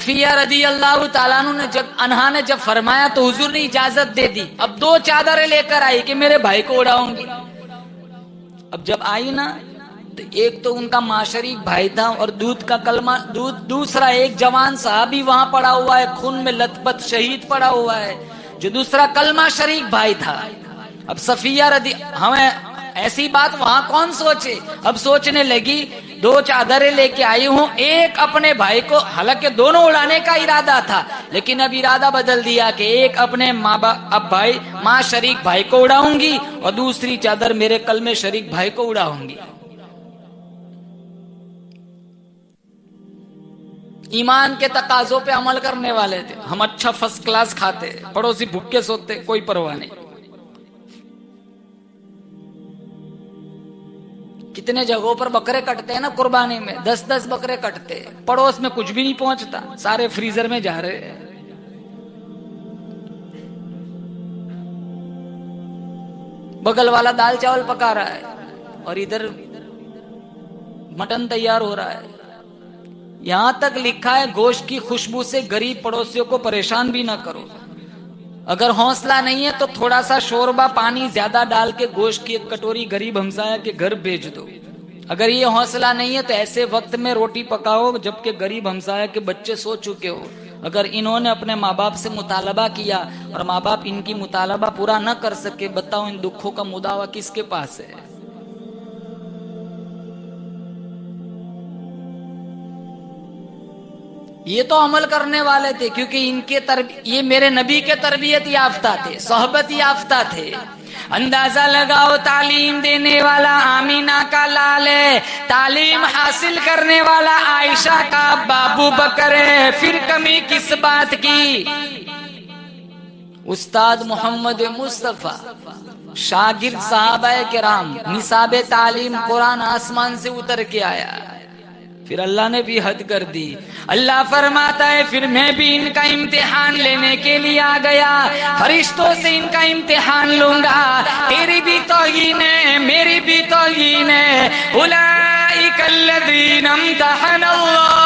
صفیہ رضی اللہ تعالیٰ عنہا نے جب فرمایا تو حضور نے اجازت دے دی. اب 2 چادریں لے کر آئی کہ میرے بھائی کو اڑاؤں گی. اب جب آئی نا تو ایک تو ان کا ماں شریک بھائی تھا اور دودھ کا کلمہ دوسرا ایک جوان صحابی وہاں پڑا ہوا ہے، خون میں لت پت شہید پڑا ہوا ہے، جو دوسرا کلمہ شریک بھائی تھا. اب صفیہ رضی ہمیں ایسی بات وہاں کون سوچے. اب سوچنے لگی 2 چادریں لے کے آئی ہوں، ایک اپنے بھائی کو، حالانکہ دونوں اڑانے کا ارادہ تھا لیکن اب ارادہ بدل دیا کہ ایک اپنے ماں شریک بھائی کو اڑاؤں گی اور دوسری چادر میرے کلمے شریک بھائی کو اڑاؤں گی. ایمان کے تقاضوں پہ عمل کرنے والے تھے. ہم اچھا فرسٹ کلاس کھاتے، پڑوسی بھوکے سوتے، کوئی پرواہ نہیں. کتنے جگہوں پر بکرے کٹتے ہیں نا قربانی میں، 10 بکرے کٹتے، پڑوس میں کچھ بھی نہیں پہنچتا، سارے فریزر میں جا رہے ہیں. بغل والا دال چاول پکا رہا ہے اور ادھر مٹن تیار ہو رہا ہے. یہاں تک لکھا ہے گوشت کی خوشبو سے غریب پڑوسیوں کو پریشان بھی نہ کرو. اگر حوصلہ نہیں ہے تو تھوڑا سا شوربہ پانی زیادہ ڈال کے گوشت کی 1 کٹوری غریب ہمسایہ کے گھر بھیج دو. اگر یہ حوصلہ نہیں ہے تو ایسے وقت میں روٹی پکاؤ جبکہ غریب ہمسایہ کے بچے سو چکے ہو. اگر انہوں نے اپنے ماں باپ سے مطالبہ کیا اور ماں باپ ان کی مطالبہ پورا نہ کر سکے، بتاؤ ان دکھوں کا مداوا کس کے پاس ہے؟ یہ تو عمل کرنے والے تھے کیونکہ ان کے یہ میرے نبی کے تربیت یافتہ تھے، صحبت یافتہ تھے. اندازہ لگاؤ تعلیم دینے والا آمینہ کا لال ہے، تعلیم حاصل کرنے والا عائشہ کا ابو بکر ہے، پھر کمی کس بات کی؟ استاد محمد مصطفیٰ، شاگرد صحابہ کرام، نصاب تعلیم قرآن آسمان سے اتر کے آیا. پھر اللہ نے بھی حد کر دی. اللہ فرماتا ہے پھر میں بھی ان کا امتحان لینے کے لیے آ گیا، فرشتوں سے ان کا امتحان لوں گا. تیری بھی توہین ہے، میری بھی توہین ہے. اولئک الذین امتحن اللہ،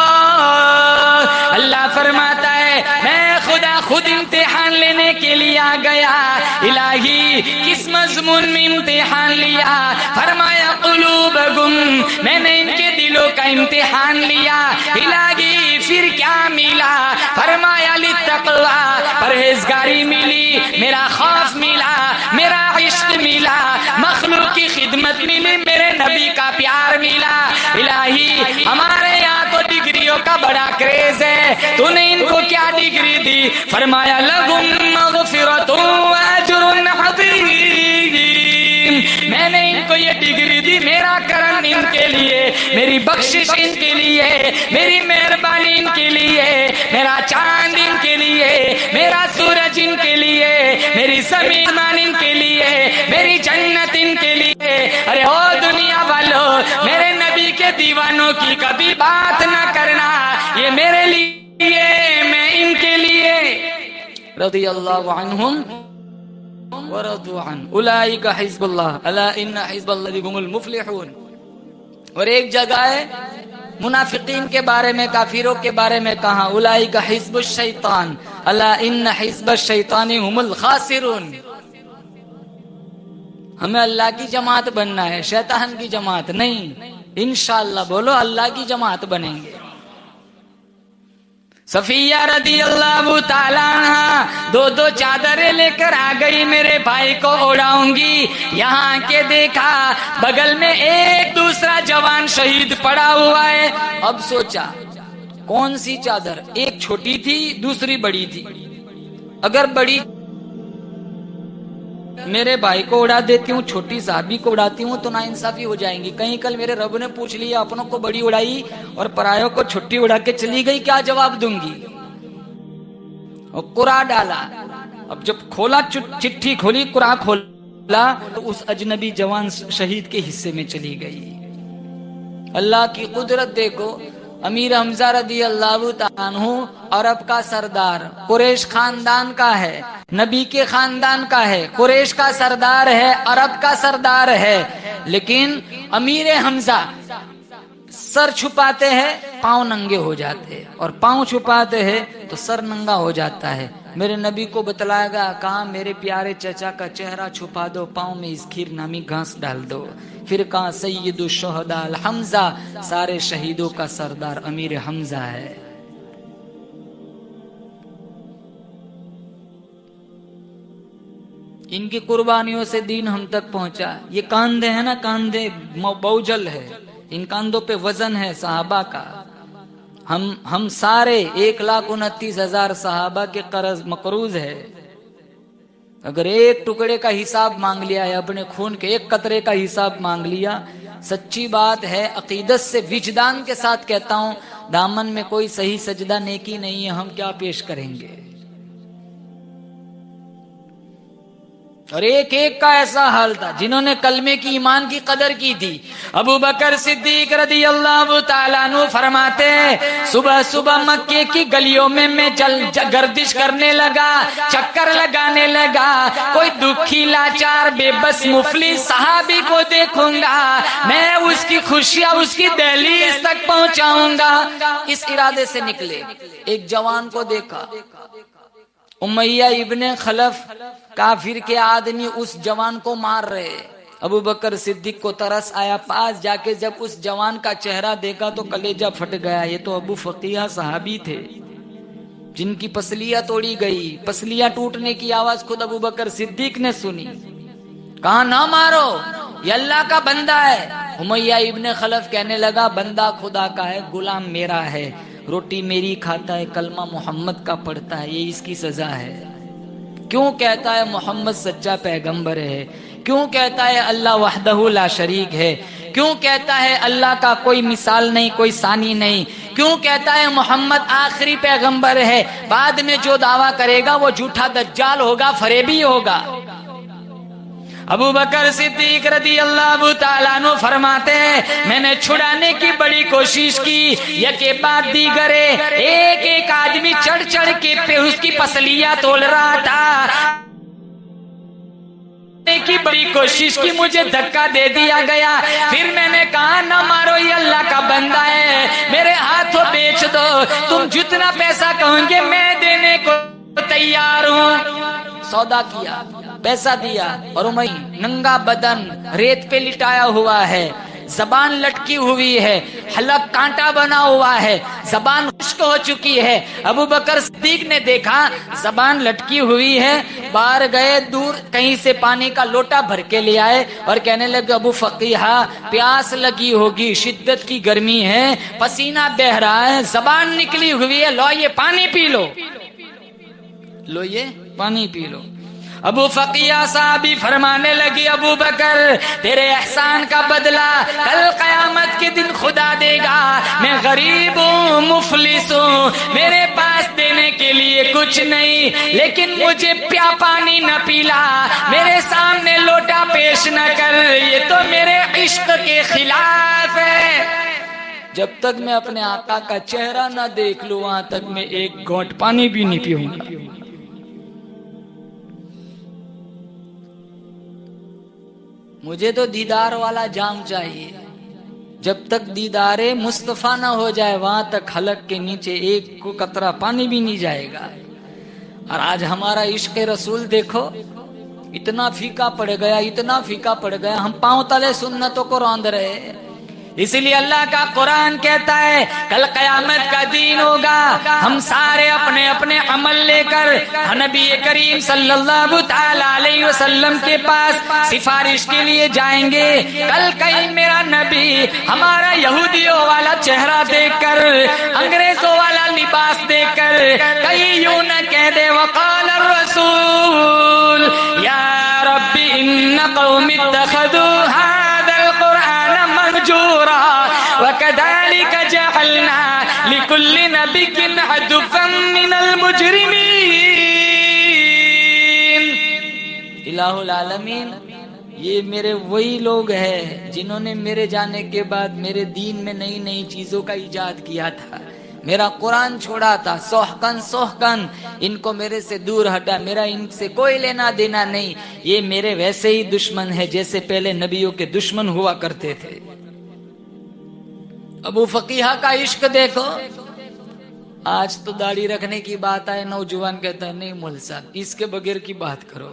اللہ فرماتا ہے میں خدا خود امتحان لینے کے لیے آ گیا. الہی کس مضمون میں امتحان لیا؟ فرمایا قلوبکم، میں نے ان کے دلوں کا امتحان لیا. الہی پھر کیا ملا؟ فرمایا للتقوی، پرہیزگاری ملی، میرا خوف ملا، میرا عشق ملا، مخلوق کی خدمت ملی، میرے نبی کا پیار ملا. الہی ہمارے یہاں تو ڈگریوں کا بڑا کریز ہے، تو نے ان کو کیا ڈگری دی؟ فرمایا لہم مغفرۃ واجر عظیم، میں نے ان کو یہ ڈگری دی، میرا کرم ان کے لیے، میری بخشش ان کے لیے، میری مہربانی ان کے لیے، میرا چاند ان کے لیے، میرا سورج ان کے لیے، میری زمین ان کے لیے، میری جنت ان کے لیے. ارے او دنیا والوں، میرے نبی کے دیوانوں کی کبھی بات نہ کرنا، یہ میرے لیے، میں ان کے لیے. رضی اللہ عنہم ورضوا عنہ اولئک حزب اللہ الا ان حزب اللہ هم المفلحون. اور ایک جگہ ہے منافقین کے بارے میں، کافروں کے بارے میں کہا اولئک حزب الشیطان الا ان حزب الشیطان هم الخاسرون. ہمیں اللہ کی جماعت بننا ہے، شیطان کی جماعت نہیں. انشاءاللہ بولو اللہ کی جماعت بنیں گے. صفیہ رضی اللہ تعالیٰ عنہ 2 چادریں لے کر آ گئی، میرے بھائی کو اڑاؤں گی. یہاں کے دیکھا بغل میں ایک دوسرا جوان شہید پڑا ہوا ہے. اب سوچا کون سی چادر؟ ایک چھوٹی تھی، دوسری بڑی تھی. اگر بڑی میرے بھائی کو اڑا دیتی ہوں، چھوٹی صحابی کو اڑاتی ہوں تو ناانصافی ہو جائیں گی. کہیں کل میرے رب نے پوچھ لیا اپنوں کو بڑی اڑائی اور پرایوں کو چھوٹی اڑا کے چلی گئی، کیا جواب دوں گی؟ اور قرآ ڈالا. اب جب کھولا، چٹھی کھولی، قرآ کھولا تو اس اجنبی جوان شہید کے حصے میں چلی گئی. اللہ کی قدرت دیکھو. امیر حمزہ رضی اللہ تعالیٰ عنہ عرب کا سردار، قریش خاندان کا ہے، نبی کے خاندان کا ہے، قریش کا سردار ہے، عرب کا سردار ہے. لیکن امیر حمزہ سر چھپاتے ہیں پاؤں ننگے ہو جاتے ہیں، اور پاؤں چھپاتے ہیں تو سر ننگا ہو جاتا ہے۔ میرے نبی کو بتلایا گیا، کہا میرے پیارے چچا کا چہرہ چھپا دو، پاؤں میں اس کھیر نامی گھاس ڈال دو۔ پھر کہا سید الشہداء الحمزہ، سارے شہیدوں کا سردار امیر حمزہ ہے۔ ان کی قربانیوں سے دین ہم تک پہنچا۔ یہ کاندھے ہیں نا، کاندھے بوجھل ہے، ان کاندھوں پہ وزن ہے صحابہ کا۔ ہم سارے 1,29,000 صحابہ کے قرض مقروض ہے۔ اگر ایک ٹکڑے کا حساب مانگ لیا ہے، اپنے خون کے ایک قطرے کا حساب مانگ لیا، سچی بات ہے، عقیدت سے وجدان کے ساتھ کہتا ہوں، دامن میں کوئی صحیح سجدہ نیکی نہیں ہے، ہم کیا پیش کریں گے؟ اور ایک ایک کا ایسا حال تھا جنہوں نے کلمے کی ایمان کی قدر کی تھی۔ ابو بکر صدیق رضی اللہ تعالیٰ عنہ فرماتے ہیں، صبح صبح مکے کی گلیوں میں گردش کرنے لگا، چکر لگانے لگا، کوئی دکھی لاچار بے بس مفلس صحابی کو دیکھوں گا، میں اس کی خوشیاں اس کی دہلیز تک پہنچاؤں گا۔ اس ارادے سے نکلے۔ ایک جوان کو دیکھا، امیہ ابن خلف کافر کے آدمی اس جوان کو مار رہے۔ ابو بکر صدیق کو ترس آیا، پاس جا کے جب اس جوان کا چہرہ دیکھا تو کلیجہ پھٹ گیا۔ یہ تو ابو فقیہ صحابی تھے جن کی پسلیاں توڑی گئی، پسلیاں ٹوٹنے کی آواز خود ابو بکر صدیق نے سنی۔ کہا نہ مارو، یہ اللہ کا بندہ ہے۔ امیہ ابن خلف کہنے لگا، بندہ خدا کا ہے، غلام میرا ہے، روٹی میری کھاتا ہے، کلمہ محمد کا پڑھتا ہے، یہ اس کی سزا ہے۔ کیوں کہتا ہے محمد سچا پیغمبر ہے؟ کیوں کہتا ہے اللہ وحدہ لا شریک ہے؟ کیوں کہتا ہے اللہ کا کوئی مثال نہیں، کوئی ثانی نہیں؟ کیوں کہتا ہے محمد آخری پیغمبر ہے؟ بعد میں جو دعویٰ کرے گا وہ جھوٹا دجال ہوگا، فریبی ہوگا۔ ابو بکر صدیق رضی اللہ تعالیٰ عنہ فرماتے ہیں، میں نے چھڑانے کی بڑی کوشش کی، یکے بعد دیگرے، ایک ایک آدمی چڑھ چڑھ کے پہ اس کی پسلیاں تول رہا تھا۔ کی بڑی کوشش کی، مجھے دھکا دے دیا گیا۔ پھر میں نے کہا نہ مارو، یہ اللہ کا بندہ ہے، میرے ہاتھوں بیچ دو، تم جتنا پیسہ کہوں گے میں دینے کو تیار ہوں۔ سودا کیا، پیسہ دیا، اور ننگا بدن ریت پہ لٹایا ہوا ہے، زبان لٹکی ہوئی ہے، حلق کانٹا بنا ہوا ہے، زبان خشک ہو چکی ہے۔ ابو بکر صدیق نے دیکھا زبان لٹکی ہوئی ہے، باہر گئے، دور کہیں سے پانی کا لوٹا بھر کے لے آئے اور کہنے لگے ابو فقیہ پیاس لگی ہوگی، شدت کی گرمی ہے، پسینہ بہہ رہا ہے، زبان نکلی ہوئی ہے، لو یہ پانی پی لو، لو یہ پانی پی لو۔ ابو فقیہ صاحبی فرمانے لگی، ابو بکر تیرے احسان کا بدلہ کل قیامت کے دن خدا دے گا۔ میں غریب ہوں، مفلس ہوں، میرے پاس دینے کے لیے کچھ نہیں، لیکن مجھے پانی نہ پیلا، میرے سامنے لوٹا پیش نہ کر، یہ تو میرے عشق کے خلاف ہے۔ جب تک میں اپنے آقا کا چہرہ نہ دیکھ لوں وہاں تک میں ایک گھونٹ پانی بھی نہیں پیوں گا۔ مجھے تو دیدار والا جام چاہیے، جب تک دیدار مصطفیٰ نہ ہو جائے وہاں تک حلق کے نیچے ایک کو قطرہ پانی بھی نہیں جائے گا۔ اور آج ہمارا عشق رسول دیکھو، اتنا پھیکا پڑ گیا، اتنا پھیکا پڑ گیا، ہم پاؤں تلے سنتوں کو روند رہے۔ اسی لیے اللہ کا قرآن کہتا ہے کل قیامت کا دن ہوگا، ہم سارے اپنے اپنے عمل لے کر نبی کریم صلی اللہ تعالی علیہ وسلم کے پاس سفارش کے لیے جائیں گے۔ کل کہیں میرا نبی ہمارا یہودیوں والا چہرہ دیکھ کر، انگریزوں والا لباس دیکھ کر کہیں یوں نہ کہہ دے وقال الرسول یا رب ان قوم اتخذوا هذا القرآن مهجورا وكذلك جعلنا لكل نبي عدوا من المجرمين۔ الہ العالمین، یہ میرے وہی لوگ ہیں جنہوں نے میرے جانے کے بعد میرے دین میں نئی نئی چیزوں کا ایجاد کیا تھا، میرا قرآن چھوڑا تھا، سوہکن ان کو میرے سے دور ہٹا، میرا ان سے کوئی لینا دینا نہیں۔ یہ میرے ویسے ہی دشمن ہے جیسے پہلے نبیوں کے دشمن ہوا کرتے تھے۔ ابو فقیہ کا عشق دیکھو. آج تو داڑھی رکھنے کی بات آئے نوجوان کہتا ہے نہیں مول صاحب اس کے بغیر کی بات کرو.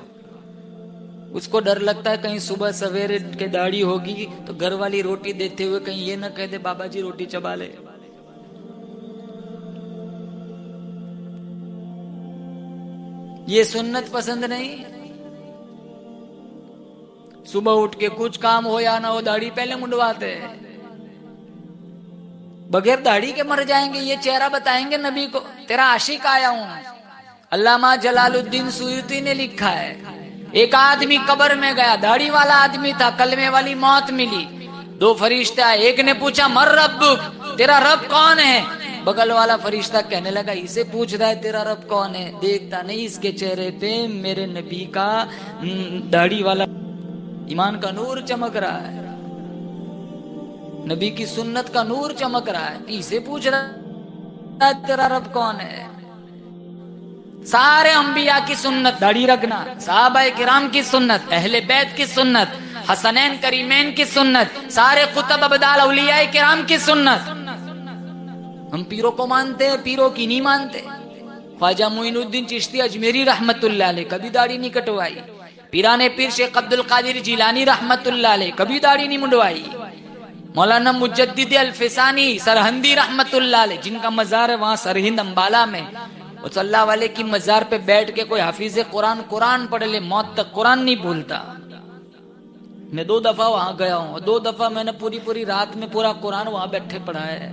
اس کو ڈر لگتا ہے کہیں صبح سویرے کے داڑھی ہوگی تو گھر والی روٹی دیتے ہوئے کہیں یہ نہ کہہ دے بابا جی روٹی چبا لے. یہ سنت پسند نہیں. صبح اٹھ کے کچھ کام ہو یا نہ ہو داڑھی پہلے منڈواتے ہیں. بغیر داڑھی کے مر جائیں گے. یہ چہرہ بتائیں گے نبی کو تیرا عاشق آیا ہوں. علامہ جلال الدین سیوطی نے لکھا ہے ایک آدمی قبر میں گیا, داڑھی والا آدمی تھا, کلمے والی موت ملی. 2 فرشتے آئے, ایک نے پوچھا مر ربک, تیرا رب کون ہے؟ بغل والا فرشتہ کہنے لگا اسے پوچھ رہا ہے تیرا رب کون ہے, دیکھتا نہیں اس کے چہرے پہ میرے نبی کا داڑھی والا ایمان کا نور چمک رہا ہے, نبی کی سنت کا نور چمک رہا ہے. اسے پوچھ رہا ہے تیرا رب کون ہے. سارے انبیاء کی سنت داڑھی رکھنا, صحابہ کرام کی سنت, اہل بیت کی سنت, حسنین کریمین کی سنت, سارے قطب ابدال اولیاء کرام کی سنت. ہم پیروں کو مانتے ہیں, پیروں کی نہیں مانتے. خواجہ معین الدین چشتی اجمیری رحمت اللہ علیہ کبھی داڑھی نہیں کٹوائی. پیرانے پیر شیخ عبد القادر جیلانی رحمت اللہ علیہ کبھی داڑھی نہیں منڈوائی. مولانا مجدد الفسانی سرہندی رحمت اللہ علیہ جن کا مزار ہے وہاں سرہند امبالہ میں, اس اللہ والے کی مزار پہ بیٹھ کے کوئی حافظ قرآن پڑھ لے موت تک قرآن نہیں بھولتا. میں 2 دفعہ وہاں گیا ہوں, 2 دفعہ میں نے پوری رات میں پورا قرآن وہاں بیٹھے پڑھا ہے.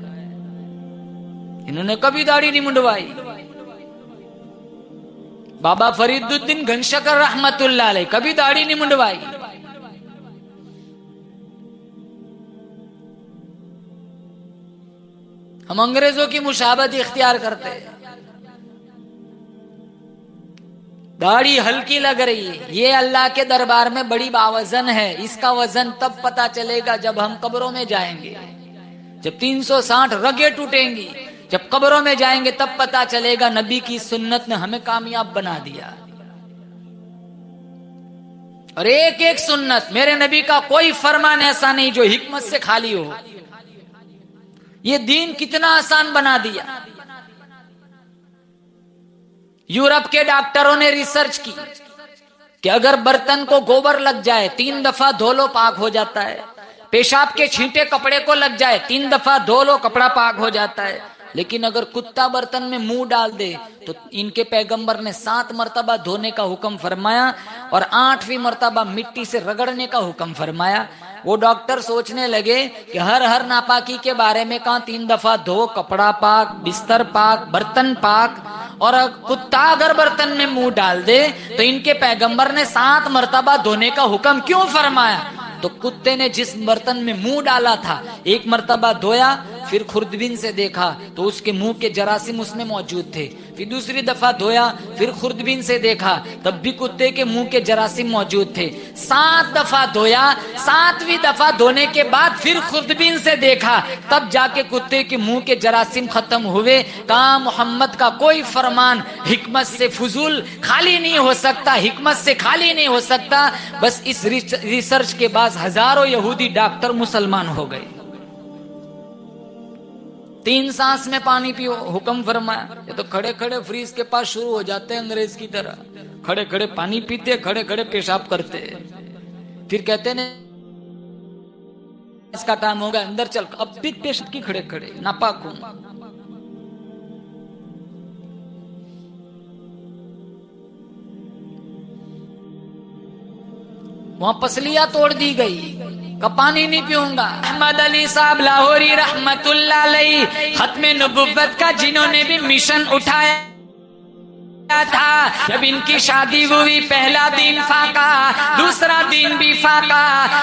انہوں نے کبھی داڑھی نہیں منڈوائی. بابا فرید الدین گھنشکر رحمت اللہ علیہ کبھی داڑھی نہیں منڈوائی. ہم انگریزوں کی مشابہت اختیار کرتے ہیں. داڑھی ہلکی لگ رہی ہے, یہ اللہ کے دربار میں بڑی باوزن ہے. اس کا وزن تب پتا چلے گا جب ہم قبروں میں جائیں گے, جب 360 رگیں ٹوٹیں گی. جب قبروں میں جائیں گے تب پتا چلے گا نبی کی سنت نے ہمیں کامیاب بنا دیا. اور ایک ایک سنت, میرے نبی کا کوئی فرمان ایسا نہیں جو حکمت سے خالی ہو. یہ دین کتنا آسان بنا دیا. یورپ کے ڈاکٹروں نے ریسرچ کی کہ اگر برتن کو گوبر لگ جائے 3 دفعہ دھو لو پاک ہو جاتا ہے. پیشاب کے چھینٹے کپڑے کو لگ جائے 3 دفعہ دھو لو کپڑا پاک ہو جاتا ہے. لیکن اگر کتا برتن میں منہ ڈال دے تو ان کے پیغمبر نے 7 مرتبہ دھونے کا حکم فرمایا اور 8ویں مرتبہ مٹی سے رگڑنے کا حکم فرمایا. وہ ڈاکٹر سوچنے لگے کہ ہر ناپاکی کے بارے میں کہاں 3 دفعہ دھو, کپڑا پاک, بستر پاک, برتن پاک, اور کتا اگر برتن میں منہ ڈال دے تو ان کے پیغمبر نے 7 مرتبہ دھونے کا حکم کیوں فرمایا؟ تو کتے نے جس برتن میں منہ ڈالا تھا 1 مرتبہ دھویا, پھر خوردبین سے دیکھا تو اس کے منہ کے جراثیم اس میں موجود تھے. پھر دوسری دفعہ دھویا, پھر خوردبین سے دیکھا تب بھی کتے کے منہ کے جراثیم موجود تھے. 7 دفعہ دھویا, 7ویں دفعہ دھونے کے بعد پھر خوردبین سے دیکھا تب جا کے کتے کے منہ کے جراثیم ختم ہوئے. کہا محمد کا کوئی فرمان حکمت سے فضول خالی نہیں ہو سکتا, حکمت سے خالی نہیں ہو سکتا. بس اس ریسرچ کے بعد ہزاروں یہودی ڈاکٹر مسلمان ہو گئے. 3 سانس میں پانی پیو حکم فرمایا. یہ تو کھڑے کھڑے فریز کے پاس شروع ہو جاتے ہیں انگریز کی طرح, کھڑے کھڑے پانی پیتے, کھڑے کھڑے پیشاب کرتے, پھر کہتے ہیں اس کا ٹائم ہوگا اندر چل. اب بھی پیشاب کی کھڑے کھڑے ناپاک ہوں. وہاں پسلیاں توڑ دی گئی, کا پانی نہیں پیوں گا. احمد علی صاحب لاہوری رحمت اللہ علیہ ختم نبوت کا جنہوں نے بھی مشن اٹھایا تھا, جب ان کی شادی ہوئی پہلا دن فاقہ, دوسرا دن بھی فاقہ,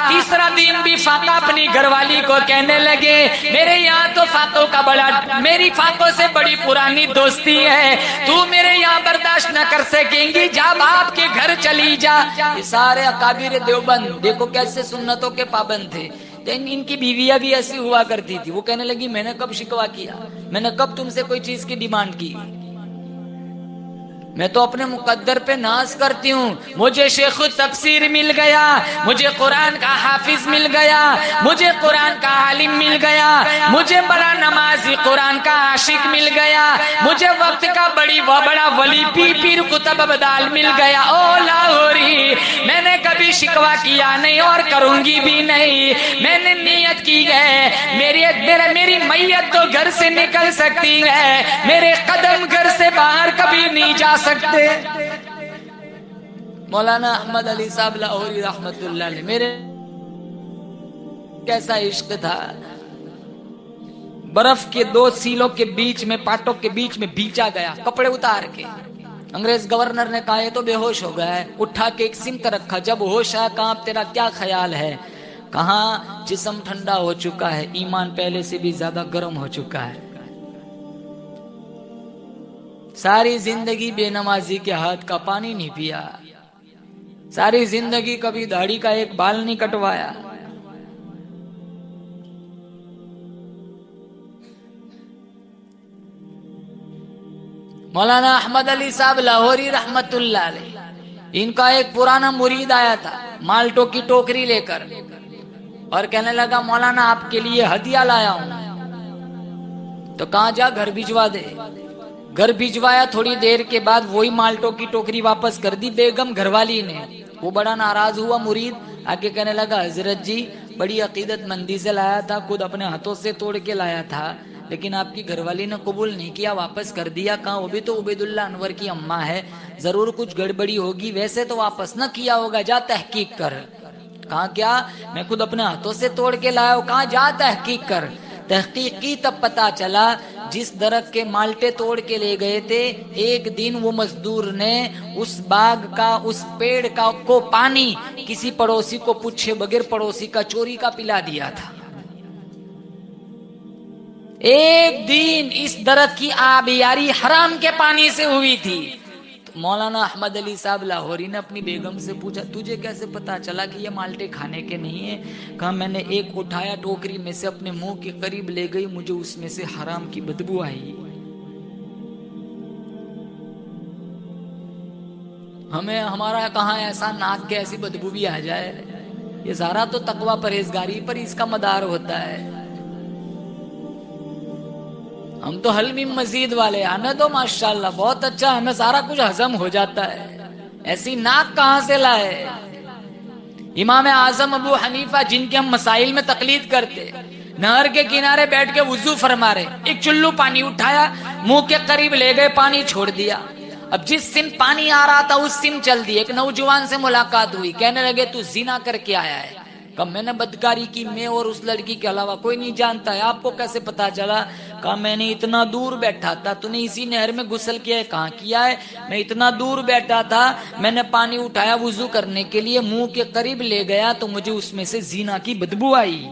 تیسرا دن بھی فاقہ. اپنی گھر والی کو کہنے لگے میرے یہاں تو فاقوں کا بڑا, میری فاقوں سے بڑی پرانی دوستی ہے, تو میرے یہاں برداشت نہ کر سکیں گی, جا باپ کے گھر چلی جا. یہ سارے اکابر دیوبند دیکھو کیسے سنتوں کے پابند تھے. ان کی بیویاں بھی ایسی ہوا کرتی تھی. وہ کہنے لگی میں نے کب شکوا کیا, میں نے کب تم سے کوئی چیز کی ڈیمانڈ کی. میں تو اپنے مقدر پہ ناز کرتی ہوں. مجھے شیخ التفسیر مل گیا, مجھے قرآن کا حافظ مل گیا, مجھے قرآن کا عالم مل گیا, مجھے بڑا نمازی قرآن کا عاشق مل گیا, مجھے وقت کا بڑا ولی پیر قطب ابدال مل گیا. او لاہوری, میں نے کبھی شکوہ کیا نہیں اور کروں گی بھی نہیں. میں نے نیت کی ہے, میری میت تو گھر سے نکل سکتی ہے, میرے قدم گھر سے باہر کبھی نہیں جا سکتے. مولانا احمد علی صاحب لاہوری رحمت اللہ علیہ, میرے کیسا عشق تھا. برف کے 2 سیلوں کے بیچ میں, پاٹوں کے بیچ میں بھیجا گیا کپڑے اتار کے. انگریز گورنر نے کہا یہ تو بے ہوش ہو گیا ہے. اٹھا کے ایک سمت رکھا, جب ہوش آیا کہاں تیرا کیا خیال ہے؟ کہاں جسم ٹھنڈا ہو چکا ہے, ایمان پہلے سے بھی زیادہ گرم ہو چکا ہے. ساری زندگی بے نمازی کے ہاتھ کا پانی نہیں پیا, ساری زندگی کبھی داڑھی کا ایک بال نہیں کٹوایا. مولانا احمد علی صاحب لاہوری رحمت اللہ علیہ, ان کا ایک پرانا مرید آیا تھا مالٹوں کی ٹوکری لے کر اور کہنے لگا مولانا آپ کے لیے ہدیہ لایا ہوں. تو کہاں جا گھر بھجوا دے. گھر بھجوایا, تھوڑی دیر کے بعد وہی مالٹوں کی ٹوکری واپس کر دی بیگم گھر والی نے. وہ بڑا ناراض ہوا مرید, آگے کہنے لگا حضرت جی بڑی عقیدت مندی سے لایا تھا, خود اپنے ہاتھوں سے توڑ کے لایا تھا, لیکن آپ کی گھر والی نے قبول نہیں کیا, واپس کر دیا. کہاں وہ بھی تو عبید اللہ انور کی اماں ہے, ضرور کچھ گڑبڑی ہوگی, ویسے تو واپس نہ کیا ہوگا, جا تحقیق کر. کہاں کیا, میں خود اپنے ہاتھوں سے توڑ کے لایا ہوں. کہاں جا تحقیق کر. تحقیق کی, تب پتا چلا جس درخت کے مالٹے توڑ کے لے گئے تھے, ایک دن وہ مزدور نے اس باغ کا, اس پیڑ کا کو پانی کسی پڑوسی کو پوچھے بغیر پڑوسی کا چوری کا پلا دیا تھا. ایک دن اس درخت کی آبیاری حرام کے پانی سے ہوئی تھی. مولانا احمد علی صاحب لاہوری نے اپنی بیگم سے پوچھا تجھے کیسے پتا چلا کہ یہ مالٹے کھانے کے نہیں ہیں؟ کہا میں نے ایک اٹھایا ٹوکری میں سے, اپنے منہ کے قریب لے گئی, مجھے اس میں سے حرام کی بدبو آئی. ہمیں ہمارا کہاں ایسا ناک کے ایسی بدبو بھی آ جائے. یہ سارا تو تقوی پرہیزگاری پر اس کا مدار ہوتا ہے. ہم تو حلم مزید والے, ہمیں تو ماشاءاللہ بہت اچھا, ہمیں سارا کچھ ہضم ہو جاتا ہے. ایسی ناک کہاں سے لائے؟ امام اعظم ابو حنیفہ جن کے ہم مسائل میں تقلید کرتے, نہر کے کنارے بیٹھ کے وضو فرما رہے, ایک چلو پانی اٹھایا, منہ کے قریب لے گئے, پانی چھوڑ دیا. اب جس سمت پانی آ رہا تھا اس سمت چل دی. ایک نوجوان سے ملاقات ہوئی, کہنے لگے تو زنا کر کے آیا ہے. کہا میں نے بدکاری کی, میں اور اس لڑکی کے علاوہ کوئی نہیں جانتا ہے. آپ کو کیسے پتا چلا؟ کہا میں نے اتنا دور بیٹھا تھا, تو نے اسی نہر میں غسل کیا ہے؟ کہاں کیا ہے؟ میں اتنا دور بیٹھا تھا, میں نے پانی اٹھایا وضو کرنے کے لیے, منہ کے قریب لے گیا تو مجھے اس میں سے زنا کی بدبو آئی.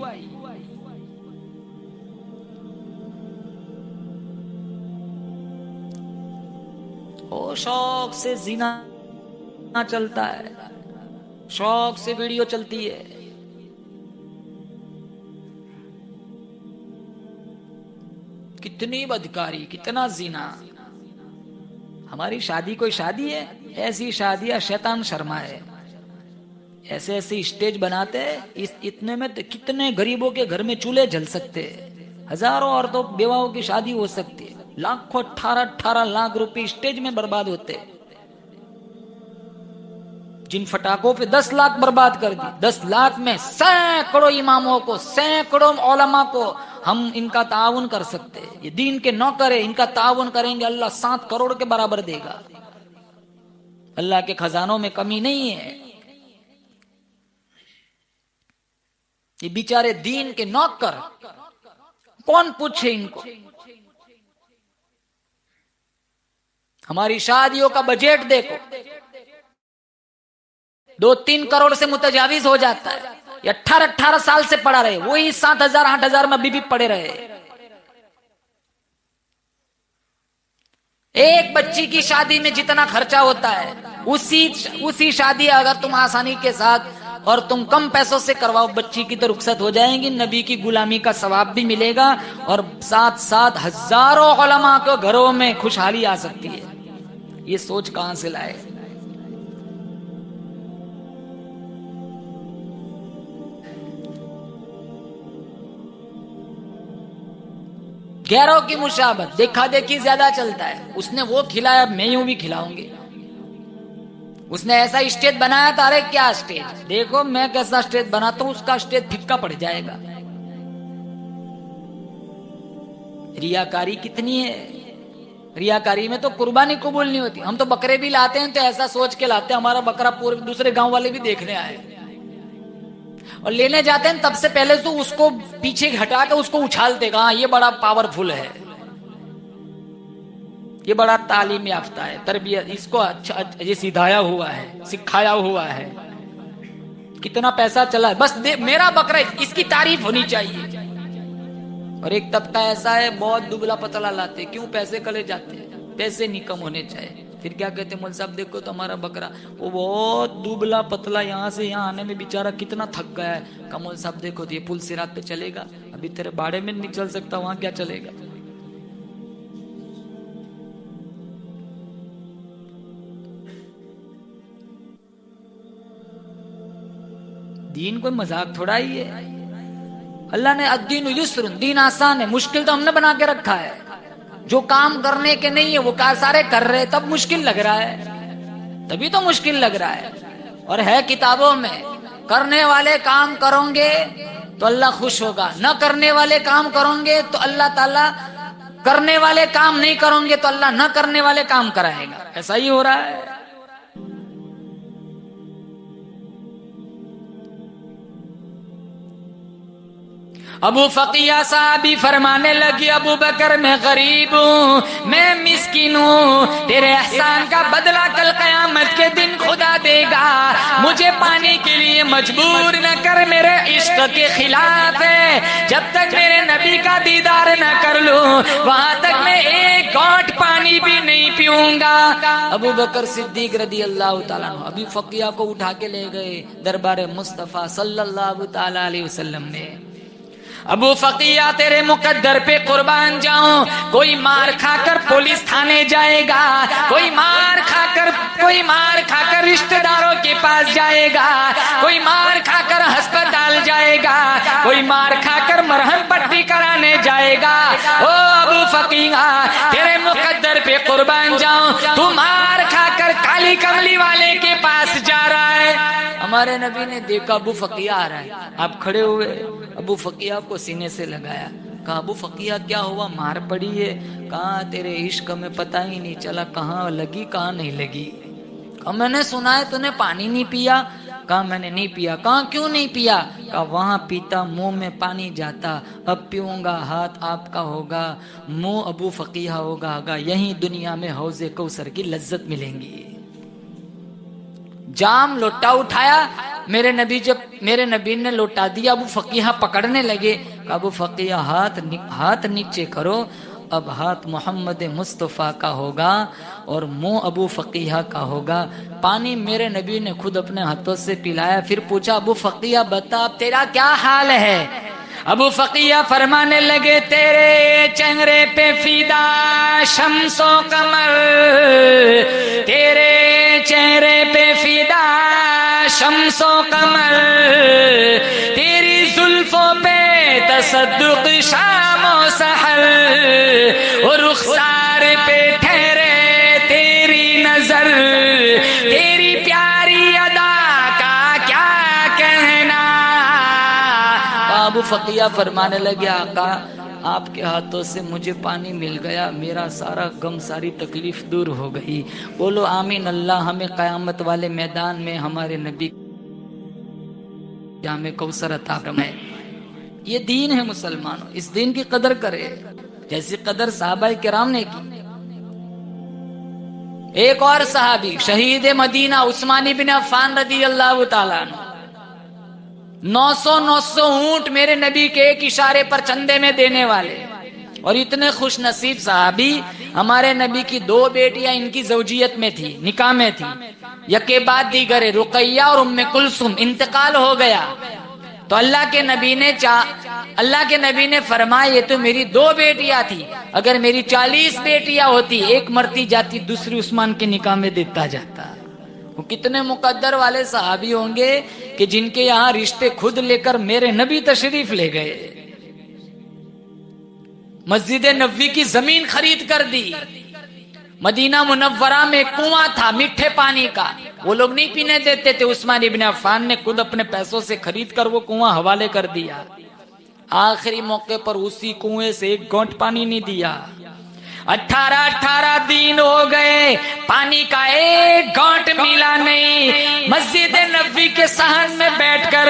او شوق سے زنا چلتا ہے, شوق سے ویڈیو چلتی ہے. کتنی بدکاری, کتنا زنا. ہماری شادی کوئی شادی ہے؟ ایسی شادیاں شیطان شرمائے. ایسے ایسے اسٹیج بناتے, اتنے میں کتنے غریبوں کے گھر میں چولہے جل سکتے, ہزاروں عورتوں بیواؤں کی شادی ہو سکتی ہے. لاکھوں 18 لاکھ روپے اسٹیج میں برباد ہوتے. جن فٹاکوں پہ 10 لاکھ برباد کر دی, 10 لاکھ میں سینکڑوں اماموں کو, سینکڑوں علماء کو ہم ان کا تعاون کر سکتے. یہ دین کے نوکر ہیں, ان کا تعاون کریں گے اللہ 7 کروڑ کے برابر دے گا. اللہ کے خزانوں میں کمی نہیں ہے. یہ بیچارے دین کے نوکر, کون پوچھے ان کو؟ ہماری شادیوں کا بجٹ دیکھو, 2-3 کروڑ سے متجاوز ہو جاتا ہے. یہ 18 سال سے پڑا رہے, وہی 7,000-8,000 میں ابھی بھی پڑے رہے. ایک بچی کی شادی میں جتنا خرچہ ہوتا ہے, اسی شادی اگر تم آسانی کے ساتھ اور تم کم پیسوں سے کرواؤ, بچی کی تو رخصت ہو جائیں گی, نبی کی غلامی کا ثواب بھی ملے گا, اور ساتھ ساتھ ہزاروں علماء کو گھروں میں خوشحالی آ سکتی ہے. یہ سوچ کہاں سے لائے؟ غیروں کی مشابہت، دیکھا دیکھی زیادہ چلتا ہے. اس نے وہ کھلایا، اب میں یوں بھی کھلاؤں گی. اس نے ایسا اسٹیج بنایا تھا، ارے کیا اسٹیج، دیکھو میں کیسا اسٹیج بناتا ہوں، اس کا اسٹیج پھکا پڑ جائے گا. ریاکاری کتنی ہے. ریاکاری میں تو قربانی قبول نہیں ہوتی. ہم تو بکرے بھی لاتے ہیں تو ایسا سوچ کے لاتے ہیں ہمارا بکرا پورے دوسرے گاؤں والے بھی دیکھنے آئے، اور لینے جاتے ہیں تب سے پہلے تو اس کو پیچھے ہٹا کے اس کو اچھالتے کہ ہاں یہ بڑا پاورفل ہے، یہ بڑا تعلیم یافتہ ہے، تربیت اس کو اچھا یہ سکھایا ہوا ہے، سکھایا ہوا ہے، کتنا پیسہ چلا ہے، بس میرا بکرا اس کی تعریف ہونی چاہیے. اور ایک طبقہ ایسا ہے بہت دبلا پتلا لاتے، کیوں؟ پیسے کلے جاتے ہیں، پیسے نہیں کم ہونے چاہیے. پھر کیا کہتے ہیں مول صاحب دیکھو تو ہمارا بکرا وہ بہت دبلا پتلا، یہاں سے یہاں آنے میں بیچارہ کتنا تھک گیا ہے. مول صاحب دیکھو تو یہ پل صراط پہ چلے گا، ابھی تیرے باڑے میں نہیں چل سکتا، وہاں کیا چلے گا. دین کوئی مذاق تھوڑا ہی ہے. اللہ نے الدین یسر، دین آسان ہے، مشکل تو ہم نے بنا کے رکھا ہے. جو کام کرنے کے نہیں ہے وہ سارے کر رہے، تب مشکل لگ رہا ہے، تبھی تو مشکل لگ رہا ہے. اور ہے کتابوں میں، کرنے والے کام کرو گے تو اللہ خوش ہوگا، نہ کرنے والے کام کرو گے تو اللہ تعالیٰ، کرنے والے کام نہیں کرو گے تو اللہ نہ کرنے والے کام کرائے گا. ایسا ہی ہو رہا ہے. ابو فقیہ صحابی فرمانے لگی ابو بکر میں غریب ہوں، میں مسکین ہوں، تیرے احسان کا بدلہ کل قیامت کے دن خدا دے گا. مجھے پانی کے لیے مجبور نہ کر، میرے عشق کے خلاف ہے. جب تک میرے نبی کا دیدار نہ کر لوں وہاں تک میں ایک گھونٹ پانی بھی نہیں پیوں گا. ابو بکر صدیق رضی اللہ تعالیٰ عنہ ابو فقیہ کو اٹھا کے لے گئے دربار مصطفیٰ صلی اللہ تعالیٰ علیہ وسلم میں. ابو فقیہ تیرے مقدر پہ قربان جاؤں، کوئی مار کھا کر پولیس تھانے جائے گا، کوئی مار کھا کر رشتہ داروں کے پاس جائے گا، کوئی مار کھا کر ہسپتال جائے گا، کوئی مار کھا کر مرہم پٹی کرانے جائے گا. او ابو فقیہ تیرے مقدر پہ قربان جاؤں، تو مار کھا کر کالی کملی والے کے پاس جا رہا ہے. ہمارے نبی نے دیکھا ابو فقیہ آ رہا ہے، آپ کھڑے ہوئے، ابو فقیہ کو سینے سے لگایا، کہا ابو فقیہ کیا ہوا، مار پڑی ہے؟ کہاں تیرے عشق میں پتہ ہی نہیں چلا کہاں لگی کہاں نہیں لگی. کہا میں نے سنا ہے تو نے پانی نہیں پیا. کہا میں نے نہیں پیا. کہا کیوں نہیں پیا؟ کہا وہاں پیتا منہ میں پانی جاتا، اب پیوں گا ہاتھ آپ کا ہوگا، منہ ابو فقیہ ہوگا، یہیں دنیا میں حوض کوثر کی لذت ملیں گی. جام لوٹا اٹھایا، میرے نبی نے لوٹا دیا، ابو فقیہ پکڑنے لگے. کہ ابو فقیہ ہاتھ نیچے کرو، اب ہاتھ محمد مصطفیٰ کا ہوگا اور منہ ابو فقیہ کا ہوگا. پانی میرے نبی نے خود اپنے ہاتھوں سے پلایا. پھر پوچھا ابو فقیہ بتا تیرا کیا حال ہے؟ ابو فقیہ فرمانے لگے تیرے چہرے پہ فیدا شمس و قمر، تیرے چہرے پہ فیدا شمس و قمر، تیری زلفوں پہ تصدق شام و سحر، اور رخسار پہ ٹھہرے تیری نظر، تیری پیاری ادا کا کیا کہنا. ابو فقیہ فرمانے لگے آقا آپ کے ہاتھوں سے مجھے پانی مل گیا، میرا سارا غم ساری تکلیف دور ہو گئی. بولو آمین. اللہ ہمیں قیامت والے میدان میں ہمارے نبی جام کوثر عطا فرمائے. یہ دین ہے مسلمانوں، اس دین کی قدر کرے جیسی قدر صحابہ کرام نے کی. ایک اور صحابی شہید مدینہ عثمان بن عفان رضی اللہ تعالیٰ عنہ، 900 اونٹ میرے نبی کے ایک اشارے پر چندے میں دینے والے، اور اتنے خوش نصیب صحابی. ہمارے نبی کی 2 بیٹیاں ان کی زوجیت میں تھی، نکاح میں تھی، یکے بعد دیگر رقیہ اور ام کلثوم انتقال ہو گیا. تو اللہ کے نبی نے اللہ کے نبی نے فرمایا یہ تو میری 2 بیٹیاں تھی، اگر میری 40 بیٹیاں ہوتی، ایک مرتی جاتی دوسری عثمان کے نکاح میں دیتا جاتا۔ وہ کتنے مقدر والے صحابی ہوں گے کہ جن کے یہاں رشتے خود لے کر میرے نبی تشریف لے گئے، مسجد نبوی کی زمین خرید کر دی، مدینہ منورہ میں کنواں تھا میٹھے پانی کا، وہ لوگ نہیں پینے دیتے تھے، عثمان ابن عفان نے خود اپنے پیسوں سے خرید کر وہ کنواں حوالے کر دیا، آخری موقع پر اسی کنویں سے ایک گھونٹ پانی نہیں دیا، 18 دن ہو گئے پانی کا ایک گھونٹ ملا نہیں۔ مسجد نبوی کے صحن میں بیٹھ کر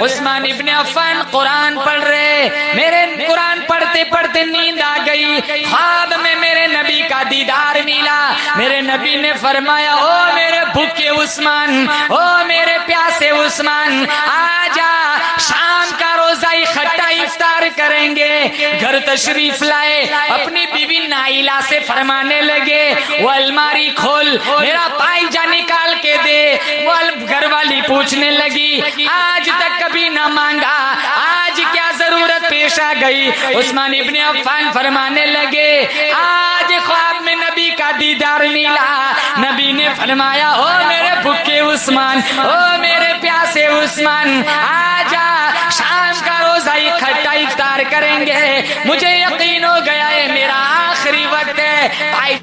عثمان ابن عفان قرآن پڑھ رہے، میرے قرآن پڑھتے پڑھتے نیند آ گئی، خواب میں میرے نبی کا دیدار ملا، میرے نبی نے فرمایا او میرے بھوکے عثمان، او میرے پیاسے عثمان، آجا شام کا روزہ اکٹھا افطار کریں گے۔ گھر تشریف لائے، اپنی بیوی نائلہ سے فرمانے لگے وہ الماری کھول، میرا پائجا نکال کے دے۔ وہ گھر والی پوچھنے لگی آج تک کبھی نہ مانگا، آج کیا ضرورت پیش آ گئی؟ عثمان ابن عفان فرمانے لگے آج خواب میں نبی کا دیدار ملا، نبی نے فرمایا او میرے بھوکے عثمان، او میرے پیاسے عثمان، آجا شام کا روزہ اکٹھا افطار کریں گے۔ مجھے یقین ہو گیا ہے میرا آخری وقت ہے،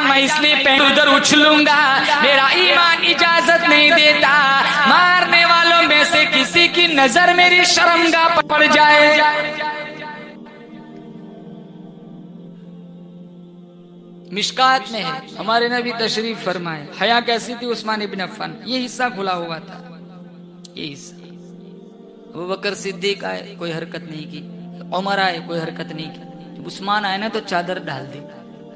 میں اس لیے پہن ادھر اچھلوں گا، میرا ایمان اجازت نہیں دیتا مارنے والوں میں سے کسی کی نظر میری شرمگاہ پر پڑ جائے۔ مشکات میں ہے ہمارے نبی تشریف فرمائے، حیا کیسی تھی عثمان ابن عفان، یہ حصہ کھلا ہوا تھا، یہ حصہ۔ ابوبکر صدیق آئے کوئی حرکت نہیں کی، عمر آئے کوئی حرکت نہیں کی، جب عثمان آئے نا تو چادر ڈال دی۔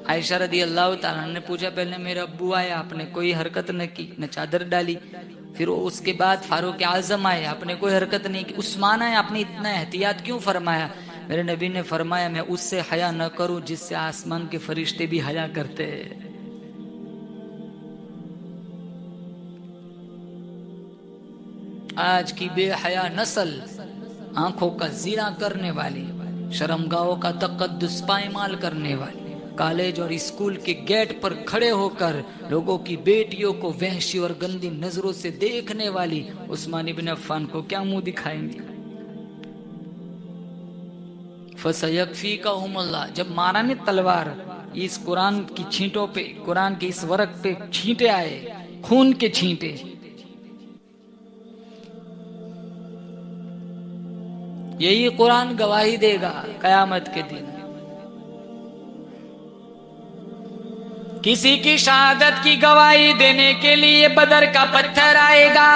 عائشہ رضی اللہ تعالیٰ نے پوچھا پہلے میرے ابو آئے آپ نے کوئی حرکت نہ کی، نہ چادر ڈالی، پھر اس کے بعد فاروق اعظم آئے آپ نے کوئی حرکت نہیں کی، عثمان آئے آپ نے اتنا احتیاط کیوں فرمایا؟ میرے نبی نے فرمایا میں اس سے حیا نہ کروں جس سے آسمان کے فرشتے بھی حیا کرتے ہیں۔ آج کی بے حیا نسل آنکھوں کا زنا کرنے والی، شرمگاہوں کا تقدس پائمال کرنے والی، کالج اور اسکول کے گیٹ پر کھڑے ہو کر لوگوں کی بیٹیوں کو وحشی اور گندی نظروں سے دیکھنے والی عثمان ابن عفان کو کیا منہ دکھائیں گے؟ فَسَيَكْفِيكَهُمُ اللَّهُ، جب مارا نے تلوار، اس قرآن کی چھینٹوں پہ، قرآن کے اس ورق پہ چھینٹے آئے، خون کے چھینٹے، یہی قرآن گواہی دے گا قیامت کے دن۔ کسی کی شہادت کی گواہی دینے کے لیے بدر کا پتھر آئے گا،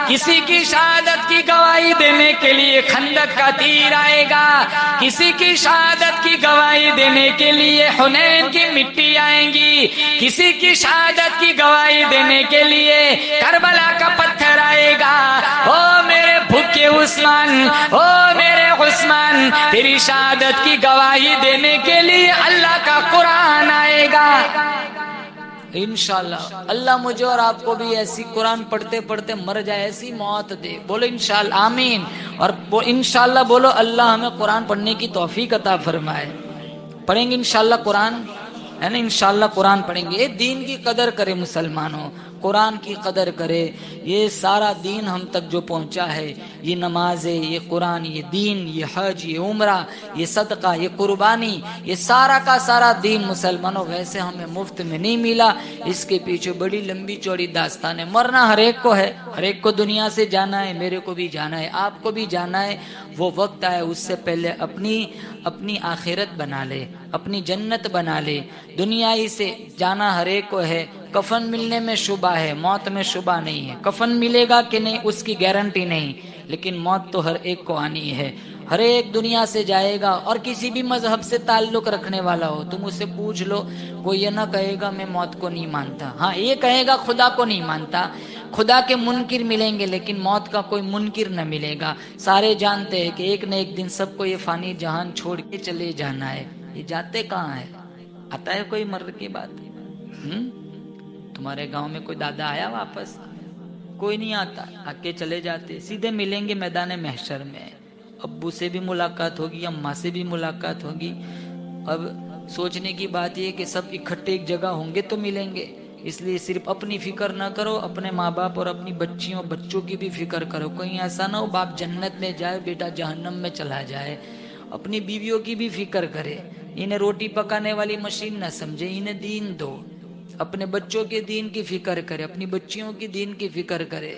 کسی کی شہادت کی گواہی دینے کے لیے خندق کا تیر آئے گا، کسی کی شہادت کی گواہی دینے کے لیے حنین کی مٹی آئیں گی، کسی کی شہادت کی گواہی دینے کے لیے کربلا کا پتھر آئے گا۔ او میرے بھوکے عثمان، او میرے عثمان، تیری شہادت کی گواہی دینے کے لیے اللہ کا قرآن آئے گا۔ انشاءاللہ اللہ مجھے اور آپ کو بھی ایسی قرآن پڑھتے پڑھتے مر جائے، ایسی موت دے، بولو انشاءاللہ آمین، اور انشاءاللہ بولو اللہ ہمیں قرآن پڑھنے کی توفیق عطا فرمائے۔ پڑھیں گے انشاءاللہ قرآن، ہے نا، انشاءاللہ قرآن پڑھیں گے۔ دین کی قدر کرے مسلمانوں، قرآن کی قدر کرے۔ یہ سارا دین ہم تک جو پہنچا ہے، یہ نماز ہے، یہ قرآن، یہ دین، یہ حج، یہ عمرہ، یہ صدقہ، یہ قربانی، یہ سارا کا سارا دین مسلمانوں ویسے ہمیں مفت میں نہیں ملا، اس کے پیچھے بڑی لمبی چوڑی داستان ہے۔ مرنا ہر ایک کو ہے، ہر ایک کو دنیا سے جانا ہے، میرے کو بھی جانا ہے، آپ کو بھی جانا ہے۔ وہ وقت آئے اس سے پہلے اپنی آخرت بنا لے، اپنی جنت بنا لے۔ دنیا ہی سے جانا ہر ایک کو ہے، کفن ملنے میں شبہ ہے، موت میں شبہ نہیں ہے۔ کفن ملے گا کہ نہیں اس کی گارنٹی نہیں، لیکن موت تو ہر ایک کو آنی ہے۔ ہر ایک دنیا سے جائے گا، اور کسی بھی مذہب سے تعلق رکھنے والا ہو تم اس سے پوچھ لو، کوئی یہ نہ کہے گا میں موت کو نہیں مانتا، ہاں یہ کہے گا خدا کو نہیں مانتا۔ خدا کے منکر ملیں گے لیکن موت کا کوئی منکر نہ ملے گا۔ سارے جانتے ہیں کہ ایک نہ ایک دن سب کو یہ فانی جہان چھوڑ کے چلے جانا ہے۔ یہ جاتے کہاں ہے؟ آتا ہے کوئی مر کی بات؟ تمہارے گاؤں میں کوئی دادا آیا واپس؟ کوئی نہیں آتا، آ کے چلے جاتے، سیدھے ملیں گے میدان محشر میں، ابو سے بھی ملاقات ہوگی، اماں سے بھی ملاقات ہوگی. اب سوچنے کی بات یہ کہ سب اکٹھے ایک جگہ ہوں گے تو ملیں گے. اس لیے صرف اپنی فکر نہ کرو، اپنے ماں باپ اور اپنی بچیوں بچوں کی بھی فکر کرو. کہیں ایسا نہ ہو باپ جنت میں جائے بیٹا جہنم میں چلا جائے. اپنی بیویوں کی بھی فکر کرے، انہیں روٹی پکانے والی مشین نہ سمجھے، انہیں دین دو. اپنے بچوں کے دین کی فکر کرے، اپنی بچیوں کی دین کی فکر کرے.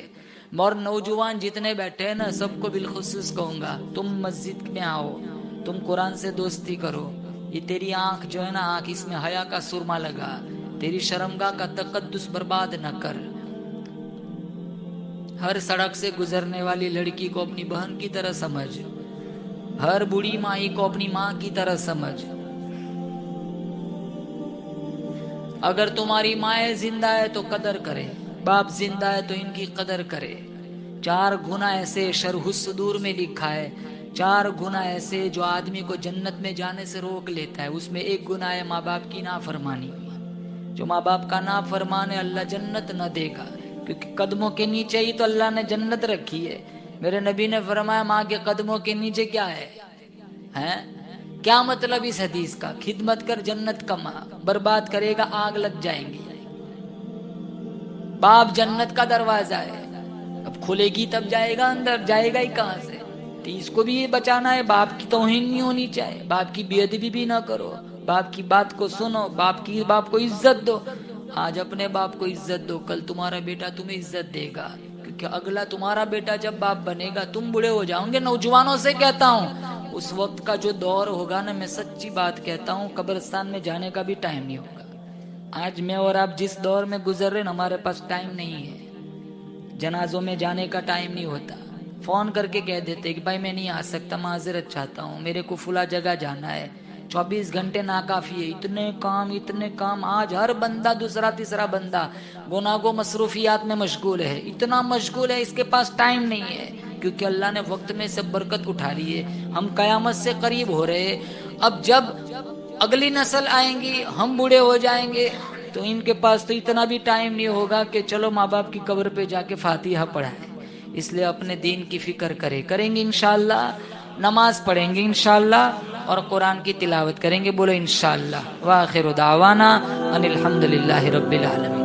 اور نوجوان جتنے بیٹھے ہیں نا سب کو بالخصوص کہوں گا، تم مسجد میں آؤ، تم قرآن سے دوستی کرو. یہ تیری آنکھ جو ہے نا آنکھ، اس میں حیا کا سرما لگا، تیری شرمگاہ کا تقدس برباد نہ کر. ہر سڑک سے گزرنے والی لڑکی کو اپنی بہن کی طرح سمجھ، ہر بوڑھی مائی کو اپنی ماں کی طرح سمجھ. اگر تمہاری مائیں زندہ ہے تو قدر کرے، باپ زندہ ہے تو ان کی قدر کرے. 4 گناہ ایسے شرح الصدور میں لکھا ہے، 4 گناہ ایسے جو آدمی کو جنت میں جانے سے روک لیتا ہے. اس میں ایک گناہ ہے ماں باپ کی نافرمانی. جو ماں باپ کا نافرمان ہے اللہ جنت نہ دے گا، کیونکہ قدموں کے نیچے ہی تو اللہ نے جنت رکھی ہے. میرے نبی نے فرمایا ماں کے قدموں کے نیچے کیا ہے؟ کیا مطلب اس حدیث کا؟ خدمت کر جنت کما، برباد کرے گا آگ لگ جائیں گی. باپ جنت کا دروازہ ہے، اب کھلے گی تب جائے گا اندر، جائے گا ہی کہاں سے؟ تو اس کو بھی یہ بچانا ہے. باپ کی توہین نہیں ہونی چاہیے، باپ کی بے ادبی بھی نہ کرو، باپ کی بات کو سنو، باپ کو عزت دو. آج اپنے باپ کو عزت دو، کل تمہارا بیٹا تمہیں عزت دے گا. کیونکہ اگلا تمہارا بیٹا جب باپ بنے گا تم بوڑھے ہو جاؤ گے. نوجوانوں سے کہتا ہوں اس وقت کا جو دور ہوگا نا، میں سچی بات کہتا ہوں قبرستان میں جانے کا بھی ٹائم نہیں ہوگا. آج میں اور آپ جس دور میں گزر رہے ہیں ہمارے پاس ٹائم نہیں ہے. جنازوں میں جانے کا ٹائم نہیں ہوتا. فون کر کے کہہ دیتے کہ بھائی میں نہیں آ سکتا، معذرت چاہتا ہوں، میرے کو فلاں جگہ جانا ہے. 24 گھنٹے ناکافی ہے، اتنے کام. آج ہر بندہ دوسرا تیسرا بندہ گناہ کو مصروفیات میں مشغول ہے، اتنا مشغول ہے اس کے پاس ٹائم نہیں ہے. کیونکہ اللہ نے وقت میں سے برکت اٹھا لی ہے. ہم قیامت سے قریب ہو رہے ہیں. اب جب اگلی نسل آئیں گی، ہم بوڑھے ہو جائیں گے، تو ان کے پاس تو اتنا بھی ٹائم نہیں ہوگا کہ چلو ماں باپ کی قبر پہ جا کے فاتحہ پڑھائیں. اس لیے اپنے دین کی فکر کریں گے انشاءاللہ، نماز پڑھیں گے انشاءاللہ، اور قرآن کی تلاوت کریں گے. بولو انشاءاللہ. وآخر دعوانا ان الحمدللہ رب العالمین.